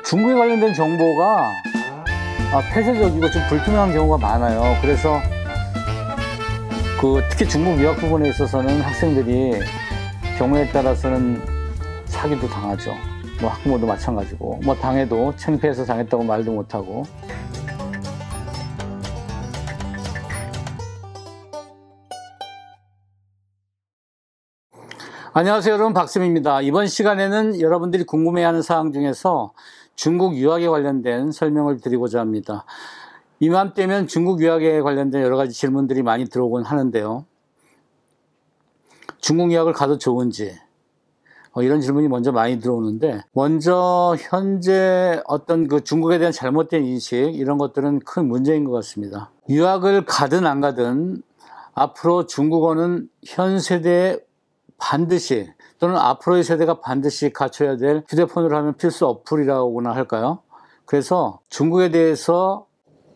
중국에 관련된 정보가 폐쇄적이고 좀 불투명한 경우가 많아요. 그래서 특히 중국 유학 부분에 있어서는 학생들이 경우에 따라서는 사기도 당하죠. 학부모도 마찬가지고, 당해도 창피해서 당했다고 말도 못하고. 안녕하세요, 여러분. 박쌤입니다. 이번 시간에는 여러분들이 궁금해하는 사항 중에서 중국 유학에 관련된 설명을 드리고자 합니다. 이맘때면 중국 유학에 관련된 여러 가지 질문들이 많이 들어오곤 하는데요. 중국 유학을 가도 좋은지, 이런 질문이 먼저 많이 들어오는데, 먼저 현재 어떤 중국에 대한 잘못된 인식, 이런 것들은 큰 문제인 것 같습니다. 유학을 가든 안 가든 앞으로 중국어는 현 세대에 반드시, 또는 앞으로의 세대가 반드시 갖춰야 될 휴대폰으로 하면 필수 어플이라고나 할까요? 그래서 중국에 대해서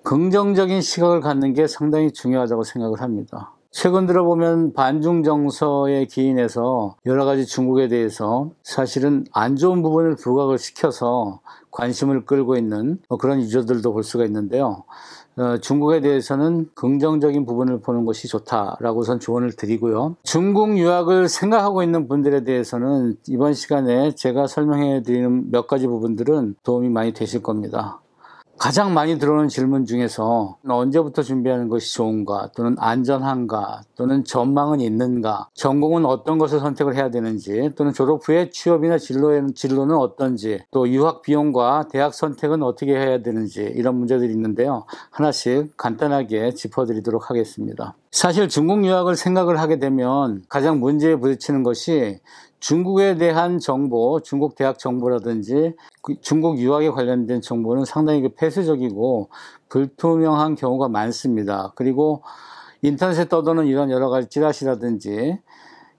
긍정적인 시각을 갖는 게 상당히 중요하다고 생각을 합니다. 최근 들어보면 반중 정서에 기인해서 여러 가지 중국에 대해서 사실은 안 좋은 부분을 부각을 시켜서 관심을 끌고 있는 그런 유저들도 볼 수가 있는데요. 중국에 대해서는 긍정적인 부분을 보는 것이 좋다라고 선 조언을 드리고요. 중국 유학을 생각하고 있는 분들에 대해서는 이번 시간에 제가 설명해 드리는 몇 가지 부분들은 도움이 많이 되실 겁니다. 가장 많이 들어오는 질문 중에서 언제부터 준비하는 것이 좋은가, 또는 안전한가, 또는 전망은 있는가, 전공은 어떤 것을 선택을 해야 되는지, 또는 졸업 후에 취업이나 진로는 어떤지, 또 유학 비용과 대학 선택은 어떻게 해야 되는지, 이런 문제들이 있는데요. 하나씩 간단하게 짚어드리도록 하겠습니다. 사실 중국 유학을 생각을 하게 되면 가장 문제에 부딪히는 것이 중국에 대한 정보, 중국 대학 정보라든지 중국 유학에 관련된 정보는 상당히 폐쇄적이고 불투명한 경우가 많습니다. 그리고 인터넷에 떠도는 이런 여러 가지 찌라시라든지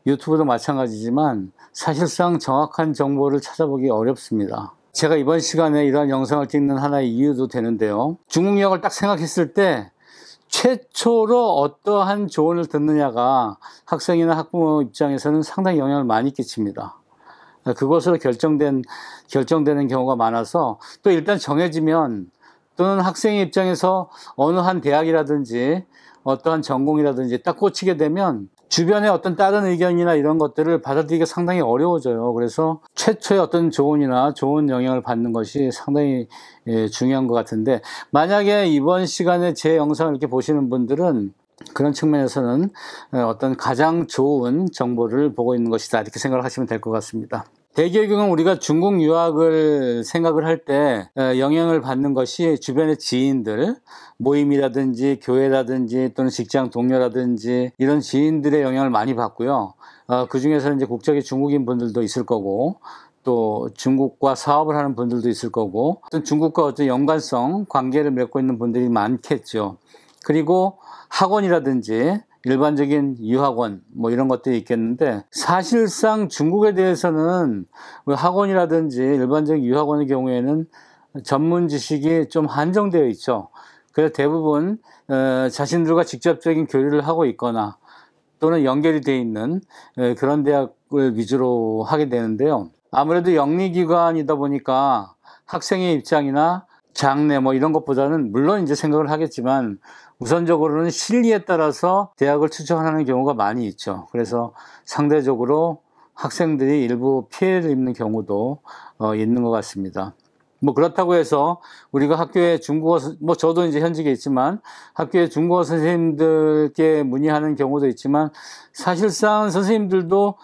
유튜브도 마찬가지지만 사실상 정확한 정보를 찾아보기 어렵습니다. 제가 이번 시간에 이런 영상을 찍는 하나의 이유도 되는데요. 중국 유학을 딱 생각했을 때 최초로 어떠한 조언을 듣느냐가 학생이나 학부모 입장에서는 상당히 영향을 많이 끼칩니다. 그것으로 결정되는 경우가 많아서, 또 일단 정해지면, 또는 학생의 입장에서 어느 한 대학이라든지 어떠한 전공이라든지 딱 꽂히게 되면 주변의 어떤 다른 의견이나 이런 것들을 받아들이기가 상당히 어려워져요. 그래서 최초의 어떤 조언이나 좋은 영향을 받는 것이 상당히 중요한 것 같은데, 만약에 이번 시간에 제 영상을 이렇게 보시는 분들은 그런 측면에서는 어떤 가장 좋은 정보를 보고 있는 것이다, 이렇게 생각을 하시면 될 것 같습니다. 대개의 경우 우리가 중국 유학을 생각을 할 때 영향을 받는 것이 주변의 지인들, 모임이라든지 교회라든지 또는 직장 동료라든지 이런 지인들의 영향을 많이 받고요. 그 중에서는 이제 국적이 중국인 분들도 있을 거고, 또 중국과 사업을 하는 분들도 있을 거고, 또 중국과 어떤 연관성, 관계를 맺고 있는 분들이 많겠죠. 그리고 학원이라든지 일반적인 유학원 이런 것들이 있겠는데, 사실상 중국에 대해서는 학원이라든지 일반적인 유학원의 경우에는 전문 지식이 좀 한정되어 있죠. 그래서 대부분 자신들과 직접적인 교류를 하고 있거나 또는 연결이 되어 있는 그런 대학을 위주로 하게 되는데요. 아무래도 영리기관이다 보니까 학생의 입장이나 장래 이런 것보다는 물론 이제 생각을 하겠지만 우선적으로는 실리에 따라서 대학을 추천하는 경우가 많이 있죠. 그래서 상대적으로 학생들이 일부 피해를 입는 경우도 있는 것 같습니다. 그렇다고 해서 우리가 학교에 중국어, 저도 이제 현직에 있지만 학교에 중국어 선생님들께 문의하는 경우도 있지만, 사실상 선생님들도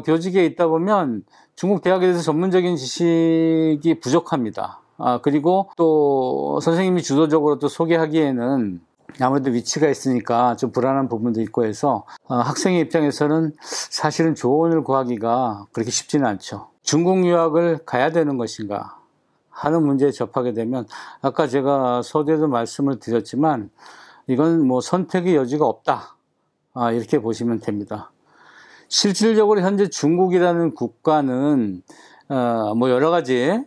교직에 있다 보면 중국 대학에 대해서 전문적인 지식이 부족합니다. 그리고 또 선생님이 주도적으로 또 소개하기에는 아무래도 위치가 있으니까 좀 불안한 부분도 있고 해서 학생의 입장에서는 사실은 조언을 구하기가 그렇게 쉽지는 않죠. 중국 유학을 가야 되는 것인가 하는 문제에 접하게 되면, 아까 제가 서두에도 말씀을 드렸지만 이건 선택의 여지가 없다, 이렇게 보시면 됩니다. 실질적으로 현재 중국이라는 국가는 여러 가지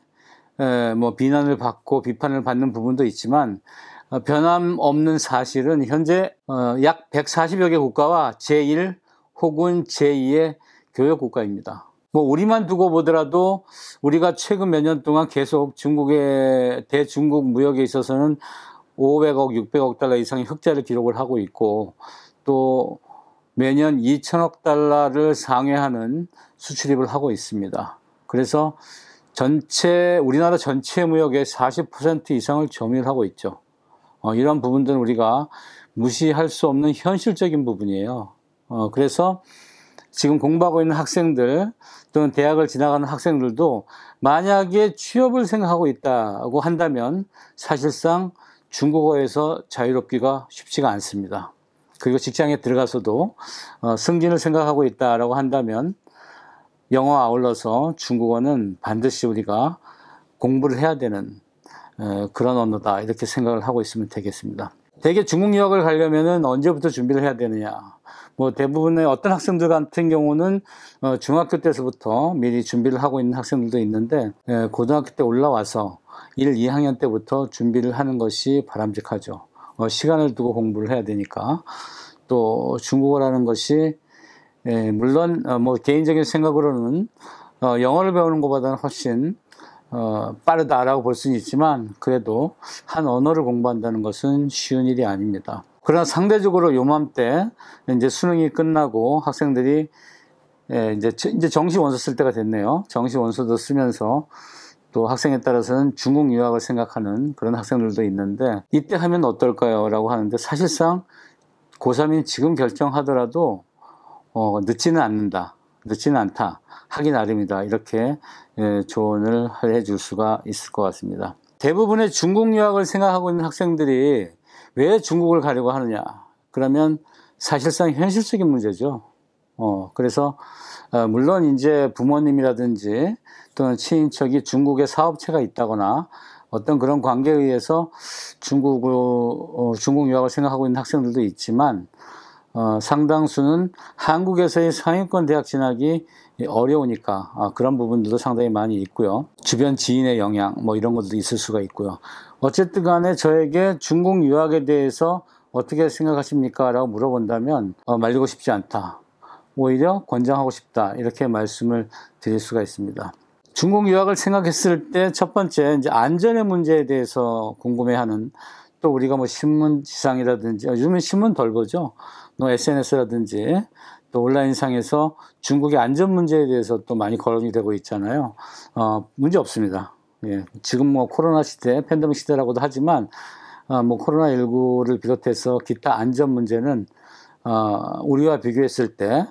비난을 받고 비판을 받는 부분도 있지만, 변함없는 사실은 현재 약 140여 개 국가와 제1 혹은 제2의 교역 국가입니다. 뭐 우리만 두고 보더라도 우리가 최근 몇 년 동안 계속 중국의 대중국 무역에 있어서는 500억, 600억 달러 이상의 흑자를 기록을 하고 있고 또 매년 2천억 달러를 상회하는 수출입을 하고 있습니다. 그래서 우리나라 전체 무역의 40% 이상을 점유하고 있죠. 이런 부분들은 우리가 무시할 수 없는 현실적인 부분이에요. 그래서 지금 공부하고 있는 학생들 또는 대학을 지나가는 학생들도 만약에 취업을 생각하고 있다고 한다면 사실상 중국어에서 자유롭기가 쉽지가 않습니다. 그리고 직장에 들어가서도 승진을 생각하고 있다라고 한다면 영어와 아울러서 중국어는 반드시 우리가 공부를 해야 되는 그런 언어다 이렇게 생각을 하고 있으면 되겠습니다. 대개 중국 유학을 가려면은 언제부터 준비를 해야 되느냐. 뭐 대부분의 어떤 학생들 같은 경우는 중학교 때서부터 미리 준비를 하고 있는 학생들도 있는데 고등학교 때 올라와서 1, 2학년 때부터 준비를 하는 것이 바람직하죠. 시간을 두고 공부를 해야 되니까. 또 중국어라는 것이 물론 뭐 개인적인 생각으로는 영어를 배우는 것보다는 훨씬 빠르다라고 볼 수는 있지만 그래도 한 언어를 공부한다는 것은 쉬운 일이 아닙니다. 그러나 상대적으로 요맘때 이제 수능이 끝나고 학생들이 이제 정시 원서 쓸 때가 됐네요. 정시 원서도 쓰면서 또 학생에 따라서는 중국 유학을 생각하는 그런 학생들도 있는데 이때 하면 어떨까요? 라고 하는데 사실상 고3인 지금 결정하더라도 늦지는 않다. 하기 나름이다. 이렇게 조언을 해줄 수가 있을 것 같습니다. 대부분의 중국 유학을 생각하고 있는 학생들이 왜 중국을 가려고 하느냐? 그러면 사실상 현실적인 문제죠. 그래서 물론 이제 부모님이라든지 또는 친인척이 중국에 사업체가 있다거나 어떤 그런 관계에 의해서 중국 유학을 생각하고 있는 학생들도 있지만 상당수는 한국에서의 상위권 대학 진학이 어려우니까 그런 부분들도 상당히 많이 있고요. 주변 지인의 영향 뭐 이런 것도 있을 수가 있고요. 어쨌든 간에 저에게 중국 유학에 대해서 어떻게 생각하십니까? 라고 물어본다면 말리고 싶지 않다. 오히려 권장하고 싶다. 이렇게 말씀을 드릴 수가 있습니다. 중국 유학을 생각했을 때 첫 번째 이제 안전의 문제에 대해서 궁금해하는 또 우리가 뭐 신문 지상이라든지 요즘은 신문 덜 보죠. 또 SNS라든지 또 온라인상에서 중국의 안전 문제에 대해서 또 많이 거론이 되고 있잖아요. 문제 없습니다. 예, 지금 뭐 코로나 시대, 팬데믹 시대라고도 하지만 뭐 코로나19를 비롯해서 기타 안전 문제는 우리와 비교했을 때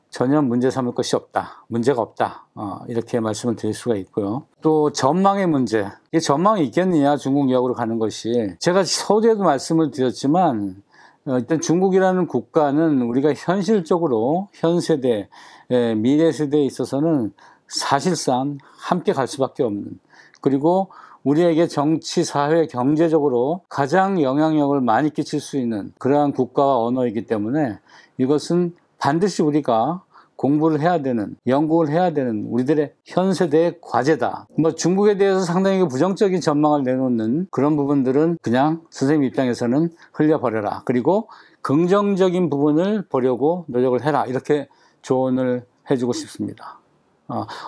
전혀 문제 삼을 것이 없다. 문제가 없다. 이렇게 말씀을 드릴 수가 있고요. 또 전망의 문제. 이게 전망이 있겠느냐, 중국 유학으로 가는 것이. 제가 서두에도 말씀을 드렸지만 일단 중국이라는 국가는 우리가 현실적으로 현 세대, 미래 세대에 있어서는 사실상 함께 갈 수밖에 없는 그리고 우리에게 정치, 사회, 경제적으로 가장 영향력을 많이 끼칠 수 있는 그러한 국가와 언어이기 때문에 이것은 반드시 우리가 공부를 해야 되는, 연구를 해야 되는 우리들의 현 세대의 과제다. 뭐 중국에 대해서 상당히 부정적인 전망을 내놓는 그런 부분들은 그냥 선생님 입장에서는 흘려버려라. 그리고 긍정적인 부분을 보려고 노력을 해라. 이렇게 조언을 해주고 싶습니다.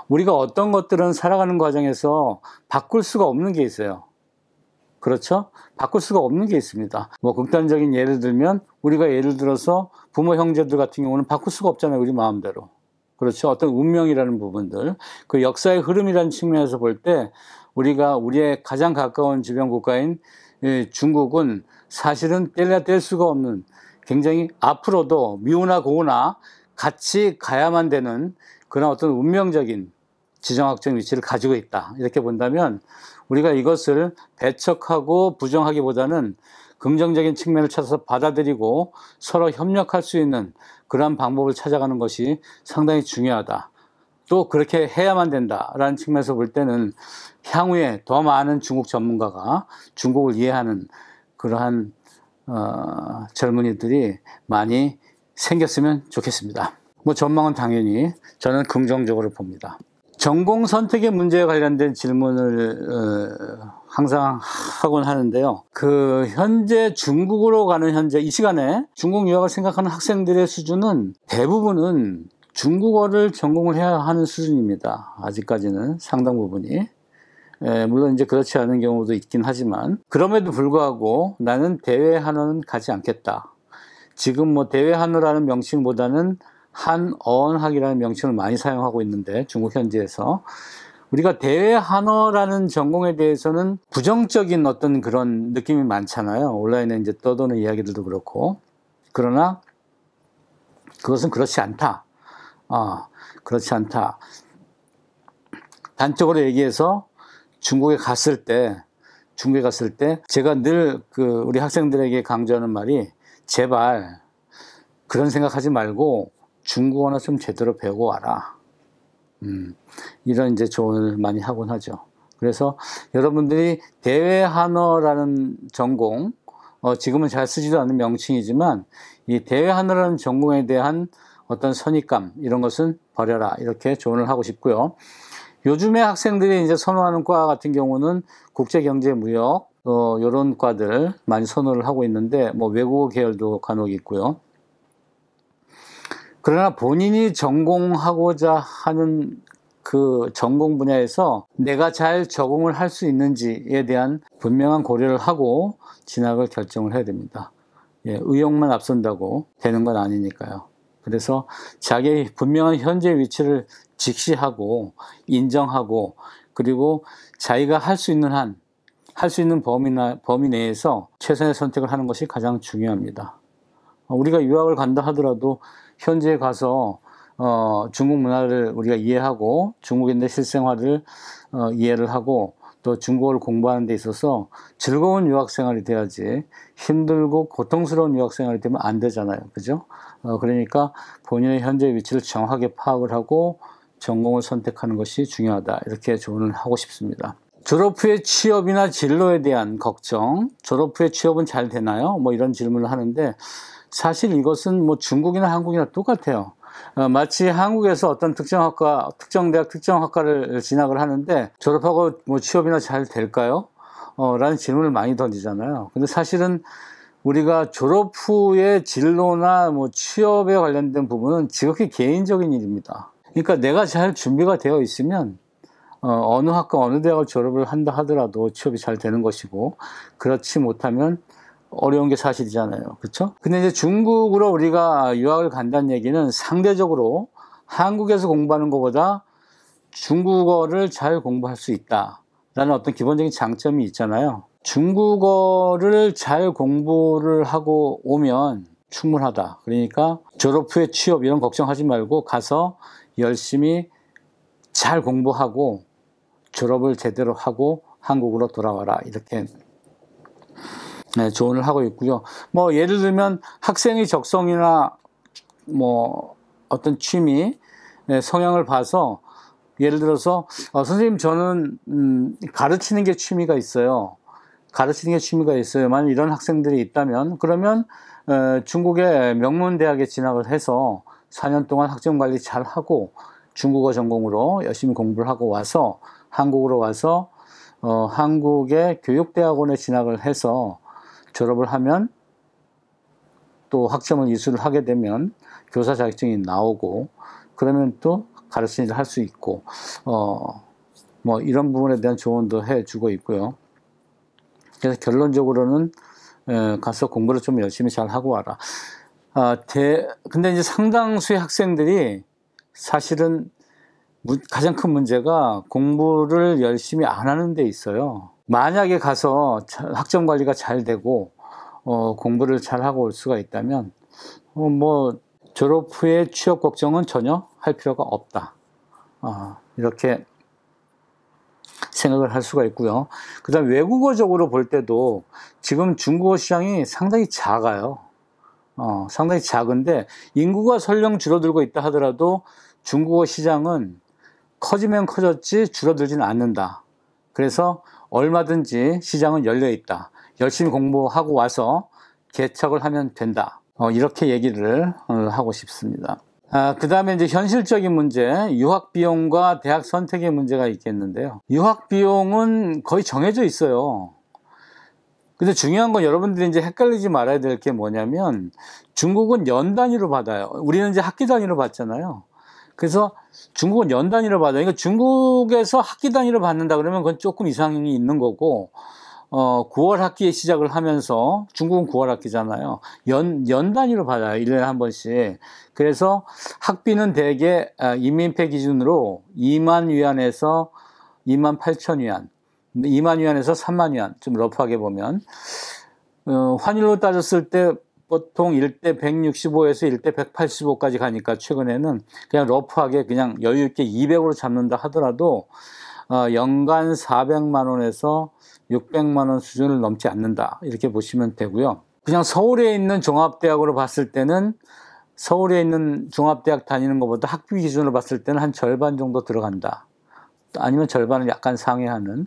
우리가 어떤 것들은 살아가는 과정에서 바꿀 수가 없는 게 있어요. 그렇죠? 바꿀 수가 없는 게 있습니다. 뭐 극단적인 예를 들면 우리가 예를 들어서 부모 형제들 같은 경우는 바꿀 수가 없잖아요. 우리 마음대로. 그렇죠? 어떤 운명이라는 부분들. 그 역사의 흐름이라는 측면에서 볼 때 우리가 우리의 가장 가까운 주변 국가인 중국은 사실은 뗄래야 뗄 수가 없는 굉장히 앞으로도 미우나 고우나 같이 가야만 되는 그런 어떤 운명적인 지정학적 위치를 가지고 있다. 이렇게 본다면 우리가 이것을 배척하고 부정하기보다는 긍정적인 측면을 찾아서 받아들이고 서로 협력할 수 있는 그러한 방법을 찾아가는 것이 상당히 중요하다. 또 그렇게 해야만 된다라는 측면에서 볼 때는 향후에 더 많은 중국 전문가가 중국을 이해하는 그러한 젊은이들이 많이 생겼으면 좋겠습니다. 뭐 전망은 당연히 저는 긍정적으로 봅니다. 전공 선택의 문제에 관련된 질문을 항상 하곤 하는데요. 현재 중국으로 가는 현재 이 시간에 중국 유학을 생각하는 학생들의 수준은 대부분은 중국어를 전공을 해야 하는 수준입니다. 아직까지는 상당 부분이. 물론 이제 그렇지 않은 경우도 있긴 하지만, 그럼에도 불구하고 나는 대외 한어는 가지 않겠다. 지금 뭐 대외 한어라는 명칭보다는 한어학이라는 명칭을 많이 사용하고 있는데, 중국 현지에서 우리가 대외 한어라는 전공에 대해서는 부정적인 어떤 그런 느낌이 많잖아요. 온라인에 이제 떠도는 이야기들도 그렇고. 그러나 그것은 그렇지 않다. 그렇지 않다. 단적으로 얘기해서 중국에 갔을 때 제가 늘 우리 학생들에게 강조하는 말이, 제발 그런 생각하지 말고 중국어나 좀 제대로 배우고 와라. 이런 이제 조언을 많이 하곤 하죠. 그래서 여러분들이 대외 한어라는 전공, 지금은 잘 쓰지도 않는 명칭이지만 이 대외 한어라는 전공에 대한 어떤 선입감, 이런 것은 버려라, 이렇게 조언을 하고 싶고요. 요즘에 학생들이 이제 선호하는 과 같은 경우는 국제경제무역, 이런 과들 많이 선호를 하고 있는데, 뭐 외국어 계열도 간혹 있고요. 그러나 본인이 전공하고자 하는 그 전공 분야에서 내가 잘 적응을 할 수 있는지에 대한 분명한 고려를 하고 진학을 결정을 해야 됩니다. 의욕만 앞선다고 되는 건 아니니까요. 그래서 자기의 분명한 현재 위치를 직시하고 인정하고, 그리고 자기가 할 수 있는 할 수 있는 범위 내에서 최선의 선택을 하는 것이 가장 중요합니다. 우리가 유학을 간다 하더라도 현지에 가서 중국 문화를 우리가 이해하고 중국인의 실생활을 이해를 하고, 또 중국어를 공부하는 데 있어서 즐거운 유학생활이 돼야지 힘들고 고통스러운 유학생활이 되면 안 되잖아요. 그죠? 그러니까 본인의 현재 위치를 정확하게 파악을 하고 전공을 선택하는 것이 중요하다, 이렇게 조언을 하고 싶습니다. 졸업 후에 취업이나 진로에 대한 걱정, 졸업 후에 취업은 잘 되나요? 뭐 이런 질문을 하는데, 사실 이것은 뭐 중국이나 한국이나 똑같아요. 마치 한국에서 어떤 특정 대학 특정 학과를 진학을 하는데 졸업하고 뭐 취업이나 잘 될까요? 라는 질문을 많이 던지잖아요. 근데 사실은 우리가 졸업 후에 진로나 뭐 취업에 관련된 부분은 지극히 개인적인 일입니다. 그러니까 내가 잘 준비가 되어 있으면 어느 학과 어느 대학을 졸업을 한다 하더라도 취업이 잘 되는 것이고, 그렇지 못하면 어려운 게 사실이잖아요. 그렇죠? 근데 이제 중국으로 우리가 유학을 간다는 얘기는 상대적으로 한국에서 공부하는 것보다 중국어를 잘 공부할 수 있다라는 어떤 기본적인 장점이 있잖아요. 중국어를 잘 공부를 하고 오면 충분하다. 그러니까 졸업 후에 취업 이런 걱정하지 말고 가서 열심히 잘 공부하고 졸업을 제대로 하고 한국으로 돌아와라, 이렇게 조언을 하고 있고요. 뭐 예를 들면 학생의 적성이나 뭐 어떤 취미, 성향을 봐서, 예를 들어서 선생님 저는 가르치는 게 취미가 있어요. 만약 이런 학생들이 있다면, 그러면 중국의 명문대학에 진학을 해서 4년 동안 학점 관리 잘 하고 중국어 전공으로 열심히 공부를 하고 와서 한국으로 와서 한국의 교육대학원에 진학을 해서 졸업을 하면, 또 학점을 이수를 하게 되면 교사 자격증이 나오고, 그러면 또 가르치는 일을 할 수 있고, 뭐 이런 부분에 대한 조언도 해주고 있고요. 그래서 결론적으로는 가서 공부를 좀 열심히 잘 하고 와라. 근데 이제 상당수의 학생들이 사실은 가장 큰 문제가 공부를 열심히 안 하는 데 있어요. 만약에 가서 학점 관리가 잘 되고 공부를 잘 하고 올 수가 있다면 뭐 졸업 후에 취업 걱정은 전혀 할 필요가 없다. 이렇게 생각을 할 수가 있고요. 그다음 외국어적으로 볼 때도 지금 중국어 시장이 상당히 작아요. 상당히 작은데 인구가 설령 줄어들고 있다 하더라도 중국어 시장은 커지면 커졌지 줄어들지는 않는다. 그래서 얼마든지 시장은 열려 있다. 열심히 공부하고 와서 개척을 하면 된다. 이렇게 얘기를 하고 싶습니다. 그 다음에 이제 현실적인 문제, 유학 비용과 대학 선택의 문제가 있겠는데요. 유학 비용은 거의 정해져 있어요. 근데 중요한 건 여러분들이 이제 헷갈리지 말아야 될 게 뭐냐면, 중국은 연 단위로 받아요. 우리는 이제 학기 단위로 받잖아요. 그래서 중국은 연 단위로 받아요. 그러니까 중국에서 학기 단위로 받는다 그러면 그건 조금 이상이 있는 거고, 9월 학기에 시작을 하면서, 중국은 9월 학기잖아요. 연 단위로 받아요. 1년에 한 번씩. 그래서 학비는 대개 인민폐 기준으로 2만 위안에서 2만 8천 위안, 2만 위안에서 3만 위안, 좀 러프하게 보면, 환율로 따졌을 때 보통 1대 165에서 1대 185까지 가니까 최근에는 그냥 러프하게 그냥 여유 있게 200으로 잡는다 하더라도 연간 400만 원에서 600만 원 수준을 넘지 않는다, 이렇게 보시면 되고요. 그냥 서울에 있는 종합대학으로 봤을 때는, 서울에 있는 종합대학 다니는 것보다 학비 기준으로 봤을 때는 한 절반 정도 들어간다, 아니면 절반을 약간 상회하는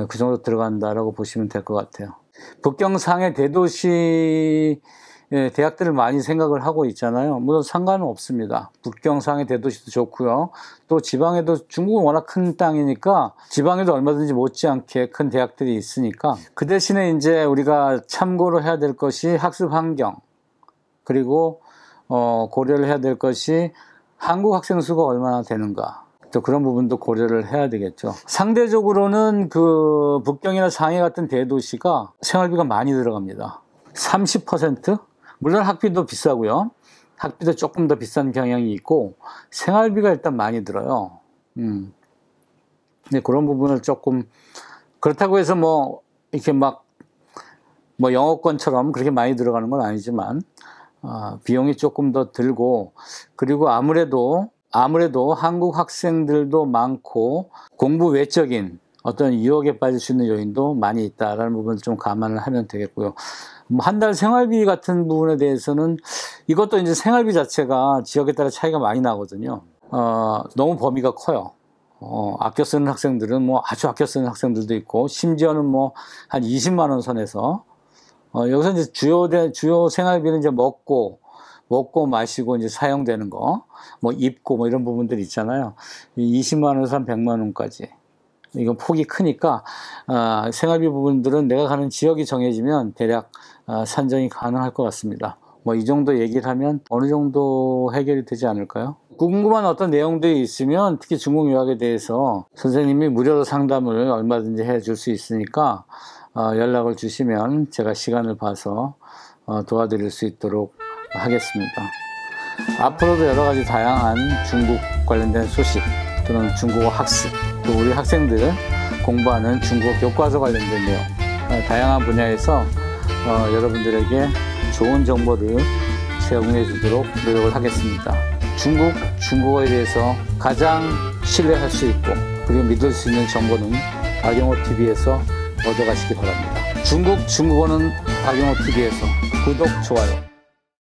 그 정도 들어간다라고 보시면 될 것 같아요. 북경상해 대도시 대학들을 많이 생각을 하고 있잖아요. 물론 상관은 없습니다. 북경상해 대도시도 좋고요. 또 지방에도, 중국은 워낙 큰 땅이니까 지방에도 얼마든지 못지않게 큰 대학들이 있으니까, 그 대신에 이제 우리가 참고로 해야 될 것이 학습 환경, 그리고 고려를 해야 될 것이 한국 학생 수가 얼마나 되는가, 또 그런 부분도 고려를 해야 되겠죠. 상대적으로는 그 북경이나 상해 같은 대도시가 생활비가 많이 들어갑니다. 30%? 물론 학비도 비싸고요. 학비도 조금 더 비싼 경향이 있고, 생활비가 일단 많이 들어요. 네, 그런 부분을 조금, 그렇다고 해서 뭐 이렇게 막 뭐 영어권처럼 그렇게 많이 들어가는 건 아니지만, 비용이 조금 더 들고, 그리고 아무래도 한국 학생들도 많고 공부 외적인 어떤 유혹에 빠질 수 있는 요인도 많이 있다라는 부분을 좀 감안을 하면 되겠고요. 한 달 생활비 같은 부분에 대해서는, 이것도 이제 생활비 자체가 지역에 따라 차이가 많이 나거든요. 너무 범위가 커요. 아껴 쓰는 학생들은 뭐 아주 아껴 쓰는 학생들도 있고, 심지어는 뭐 한 20만 원 선에서, 여기서 이제 주요 생활비는 이제 먹고 마시고 이제 사용되는 거, 뭐 입고 뭐 이런 부분들 있잖아요. 20만 원에서 한 100만 원까지. 이건 폭이 크니까, 생활비 부분들은 내가 가는 지역이 정해지면 대략 산정이 가능할 것 같습니다. 뭐 이 정도 얘기를 하면 어느 정도 해결이 되지 않을까요? 궁금한 어떤 내용들이 있으면, 특히 중국 유학에 대해서 선생님이 무료로 상담을 얼마든지 해줄 수 있으니까 연락을 주시면 제가 시간을 봐서 도와드릴 수 있도록 하겠습니다. 앞으로도 여러 가지 다양한 중국 관련된 소식, 또는 중국어 학습, 또 우리 학생들 공부하는 중국어 교과서 관련된 내용, 다양한 분야에서 여러분들에게 좋은 정보를 제공해 주도록 노력을 하겠습니다. 중국어에 대해서 가장 신뢰할 수 있고, 그리고 믿을 수 있는 정보는 박영호TV에서 얻어가시기 바랍니다. 중국어는 박영호TV에서 구독, 좋아요